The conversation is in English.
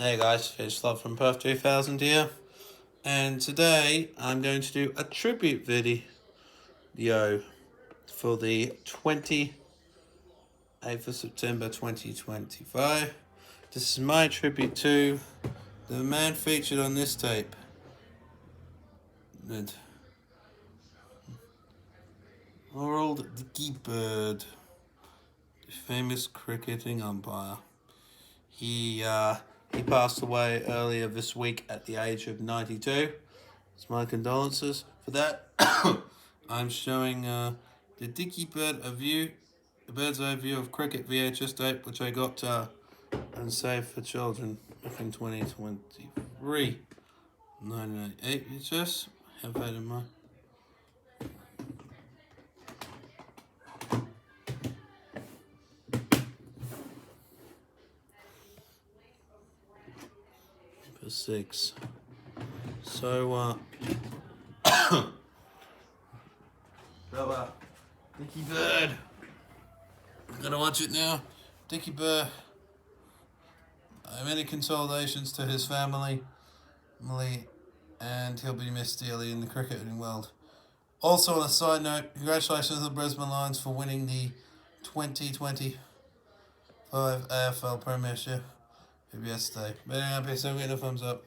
Hey guys, it's Love from Perth 2000 here, and today I'm going to do a tribute video for the 28th of September 2025. This is my tribute to the man featured on this tape, the old Dickie Bird, the famous cricketing umpire. He passed away earlier this week at the age of 92. It's my condolences for that. I'm showing the Dickie Bird a bird's eye view of cricket VHS tape, which I got and saved for children back in 2023. 1998 VHS. Have that in mind. For 6. So, Dickie Bird. I'm gonna watch it now. Dickie Bird. Many consolations to his family, and he'll be missed dearly in the cricketing world. Also, on a side note, congratulations to the Brisbane Lions for winning the 2025 AFL Premiership yesterday. Very happy, so give it a thumbs up.